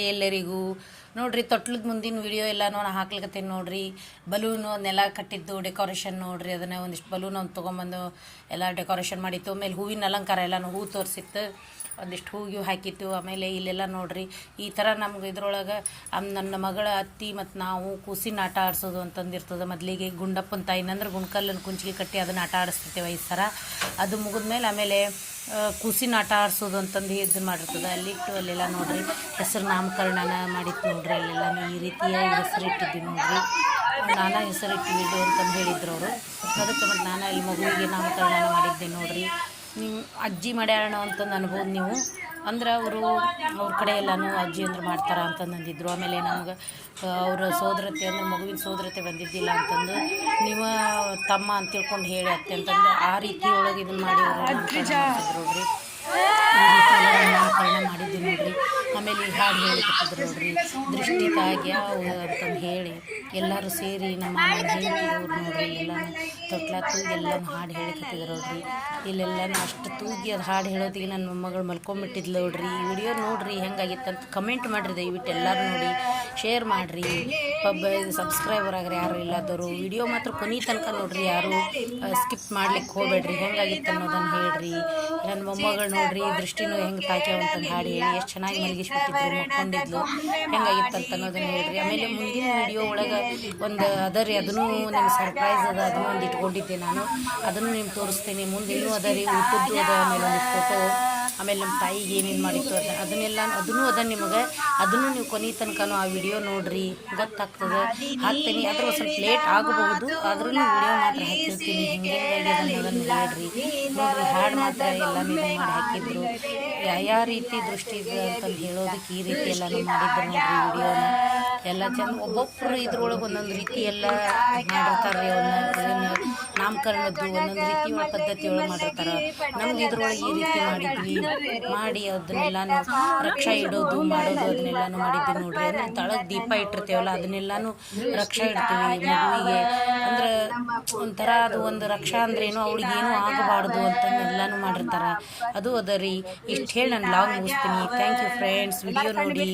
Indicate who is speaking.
Speaker 1: ಎಲ್ಲರಿಗೂ ನೋಡ್ರಿ ತೊಟ್ಲದ ಮುಂದಿನ ವಿಡಿಯೋ ಎಲ್ಲಾನು ನಾನು ಹಾಕ್ಲಿಕತ್ತೀನಿ ನೋಡ್ರಿ. ಬಲೂನು ನೆಲ ಕಟ್ಟಿದ್ದು ಡೆಕೋರೇಷನ್ ನೋಡ್ರಿ. ಅದನ್ನ ಒಂದಿಷ್ಟು ಬಲೂನ್ ಒಂದು ತೊಗೊಂಬಂದು ಎಲ್ಲ ಡೆಕೋರೇಷನ್ ಮಾಡಿತ್ತು. ಆಮೇಲೆ ಹೂವಿನ ಅಲಂಕಾರ ಎಲ್ಲಾನು ಹೂ ತೋರಿಸಿತ್ತು, ಒಂದಿಷ್ಟು ಹೂವು ಹಾಕಿತ್ತು. ಆಮೇಲೆ ಇಲ್ಲೆಲ್ಲ ನೋಡ್ರಿ ಈ ಥರ ನಮ್ಗೆ ಇದ್ರೊಳಗೆ ನನ್ನ ಮಗಳ ಅತ್ತಿ ಮತ್ತು ನಾವು ಕೂಸಿನ ಆಟ ಆಡಿಸೋದು ಅಂತಂದಿರ್ತದೆ. ಮೊದಲಿಗೆ ಗುಂಡಪ್ಪನ ತಾಯಿನಂದ್ರೆ ಗುಂಡ್ಕಲ್ಲನ್ನು ಕುಂಚಿಗೆ ಕಟ್ಟಿ ಅದನ್ನು ಆಟ ಆಡಿಸ್ತಿರ್ತೇವೆ ಈ ಥರ. ಅದು ಮುಗಿದ್ಮೇಲೆ ಆಮೇಲೆ ಕೂಸಿನ ಆಟ ಆಡಿಸೋದು ಅಂತಂದು ಇದನ್ನು ಮಾಡಿರ್ತದೆ. ಅಲ್ಲಿಟ್ಟು ಅಲ್ಲೆಲ್ಲ ನೋಡ್ರಿ ಹೆಸರು ನಾಮಕರಣನ ಮಾಡಿತ್ತು ನೋಡ್ರಿ. ಅಲ್ಲೆಲ್ಲ ಈ ರೀತಿಯ ಹೆಸರು ಇಟ್ಟಿದ್ವಿ ನೋಡ್ರಿ. ನಾನಾ ಹೆಸರಿಟ್ಟಿದ್ದು ಅಂತಂದು ಹೇಳಿದ್ರು ಅವರು. ಅದಕ್ಕೆ ಮತ್ತು ನಾನು ಈ ಮಗುವಿಗೆ ನಾಮಕರಣ ಮಾಡಿದ್ದೆ ನೋಡ್ರಿ. ನೀವು ಅಜ್ಜಿ ಮಾಡ್ಯಾಣ ಅಂತಂದು ಅನ್ಬೋದು ನೀವು. ಅಂದ್ರೆ ಅವ್ರ ಕಡೆ ಎಲ್ಲನೂ ಅಜ್ಜಿ ಅಂದ್ರೆ ಮಾಡ್ತಾರೆ ಅಂತಂದಿದ್ರು. ಆಮೇಲೆ ನಮ್ಗೆ ಅವರ ಸೋದರತೆ ಅಂದ್ರೆ ಮಗುವಿನ ಸೋದರತೆ ಬಂದಿದ್ದಿಲ್ಲ ಅಂತಂದು ನೀವು ತಮ್ಮ ಅಂತ ತಿಳ್ಕೊಂಡು ಹೇಳಿ ಅತ್ತೆ ಅಂತಂದು ಆ ರೀತಿ ಒಳಗೆ ಇದನ್ನು ಮಾಡಿ ನೋಡ್ರಿ. ಈ ರೀತಿ ಎಲ್ಲ ನಾಮಕರಣ ಮಾಡಿದ್ವಿ ನೋಡ್ರಿ. ಆಮೇಲೆ ಈ ಹಾಡು ಹೇಳಿಕತ್ತಿದ್ರು ನೋಡ್ರಿ, ದೃಷ್ಟಿ ತಾಗ್ಯಾವ ಅಂತಂದು ಹೇಳಿ ಎಲ್ಲರೂ ಸೇರಿ ನಮ್ಮ ಹೇಳ್ತಿದ್ರು ನೋಡ್ರಿ. ಎಲ್ಲನೂ ತೊಟ್ಲ ತೂಗಿ ಎಲ್ಲನೂ ಹಾಡು ಹೇಳಿಕತ್ತಿದ್ರು ನೋಡ್ರಿ. ಇಲ್ಲೆಲ್ಲನೂ ಅಷ್ಟು ತೂಗಿ ಅದು ಹಾಡು ಹೇಳೋದಿಗೆ ನನ್ನ ಮೊಮ್ಮಗಳು ಮಲ್ಕೊಂಬಿಟ್ಟಿದ್ಲು ನೋಡ್ರಿ. ಈ ವಿಡಿಯೋ ನೋಡ್ರಿ ಹೆಂಗಾಗಿತ್ತಂತ ಕಮೆಂಟ್ ಮಾಡಿರಿ ದಯವಿಟ್ಟು ಎಲ್ಲರೂ ನೋಡಿ, ಶೇರ್ ಮಾಡಿರಿ. ಸಬ್ಸ್ಕ್ರೈಬರ್ ಆಗ್ರಿ ಯಾರು ಇಲ್ಲದವರು. ವಿಡಿಯೋ ಮಾತ್ರ ಕೊನೆ ತನಕ ನೋಡ್ರಿ, ಯಾರು ಸ್ಕಿಪ್ ಮಾಡ್ಲಿಕ್ಕೆ ಹೋಗ್ಬೇಡ್ರಿ. ಹೆಂಗಾಗಿತ್ತು ಅನ್ನೋದನ್ನು ಹೇಳ್ರಿ. ನನ್ನ ಮೊಮ್ಮಗಳು ನೋಡ್ರಿ ದೃಷ್ಟಿನೂ ಹೆಂಗೆ ತಾಕ್ಯಾವ ಅಂತಂದು ಹಾಡು ಹೇಳಿ ಎಷ್ಟು ಚೆನ್ನಾಗಿ ಮಲಗಿಸ್ಬಿಟ್ಟಿದ್ರು, ಮಕ್ಕೊಂಡಿದ್ಲು. ಹೆಂಗಾಗಿತ್ತು ಅಂತ ಅನ್ನೋದನ್ನು ಹೇಳ್ರಿ. ಆಮೇಲೆ ಮುಂದಿನ ವಿಡಿಯೋ ಒಳಗೆ ಒಂದು ಅದರಿ, ಅದನ್ನು ನಿಮ್ಗೆ ಸರ್ಪ್ರೈಸ್ ಅದ, ಅದನ್ನು ಒಂದು ಇಟ್ಕೊಂಡಿದ್ದೆ ನಾನು. ಅದನ್ನು ನಿಮ್ಗೆ ತೋರಿಸ್ತೀನಿ. ಮುಂದೆ ಇನ್ನೂ ಅದರಿ ಊಟದ್ದು ಅದ. ಆಮೇಲೆ ಒಂದು ಫೋಟೋ, ಆಮೇಲೆ ನಮ್ಮ ತಾಯಿಗೆ ಏನೇನು ಮಾಡಿತ್ತು ಅದನ್ನು ಅದ ನಿಮಗೆ. ಅದನ್ನು ನೀವು ಕೊನೆ ತನಕನೂ ಆ ವಿಡಿಯೋ ನೋಡ್ರಿ, ಗೊತ್ತಾಗ್ತದೆ. ಹಾಕ್ತೀನಿ, ಅದ್ರ ಸ್ವಲ್ಪ ಲೇಟ್ ಆಗಬಹುದು, ಆದ್ರೂ ವಿಡಿಯೋ ಮಾತ್ರ ಹಾಕಿರ್ತೀನಿ. ಹಿಂಗೆ ಅನ್ನೋದನ್ನು ಹೇಳ್ರಿ ನೋಡ್ರಿ. ಹಾಡು ಮಾತ್ರ ಎಲ್ಲ ನೀವು ಮಾಡಿ ಹಾಕಿದ್ರು. ಯಾವ ರೀತಿ ದೃಷ್ಟಿ ಇದೆ ಅಂತಂದು ಹೇಳೋದಕ್ಕೆ ಈ ರೀತಿ ಎಲ್ಲನೂ ಮಾಡಿದ್ರು ನೋಡ್ರಿ. ವಿಡಿಯೋನ ಎಲ್ಲ ಚೆಂದ ಒಬ್ಬೊಬ್ಬರು ಇದ್ರೊಳಗೆ ಒಂದೊಂದು ರೀತಿ ಎಲ್ಲ ಮಾಡಿರ್ತಾರೆ. ನಾಮಕರಣದ್ದು ಒಂದೊಂದು ರೀತಿ ಪದ್ಧತಿ ಒಳಗೆ ಮಾಡಿರ್ತಾರೆ. ನಮ್ಗೆ ಇದ್ರೊಳಗೆ ಈ ರೀತಿ ಮಾಡಿದ್ವಿ. ಮಾಡಿ ಅದನ್ನೆಲ್ಲಾನು ರಕ್ಷಾ ಇಡೋದು ಮಾಡೋದು ಅದನ್ನೆಲ್ಲಾನು ಮಾಡಿದ್ವಿ ನೋಡ್ರಿ. ಅಂದ್ರೆ ತಳಗ್ ದೀಪ ಇಟ್ಟಿರ್ತೇವಲ್ಲ ಅದನ್ನೆಲ್ಲಾನು ರಕ್ಷಾ ಇಡ್ತೀವಿ ಮಗುವಿಗೆ. ಅಂದ್ರೆ ಒಂಥರ ಅದು ಒಂದು ರಕ್ಷಾ ಅಂದ್ರೆ ಏನು, ಅವ್ಳಿಗೆ ಏನೂ ಆಗಬಾರ್ದು ಅಂತಂದೆಲ್ಲಾನು ಮಾಡಿರ್ತಾರ. ಅದು ಅದ ರೀ. ಇಷ್ಟು ಹೇಳಿ ನಾನು ಲಾಗ್ ಮುಗಿಸ್ತೀನಿ. Thank you friends. ವಿಡಿಯೋ ನೋಡಿ.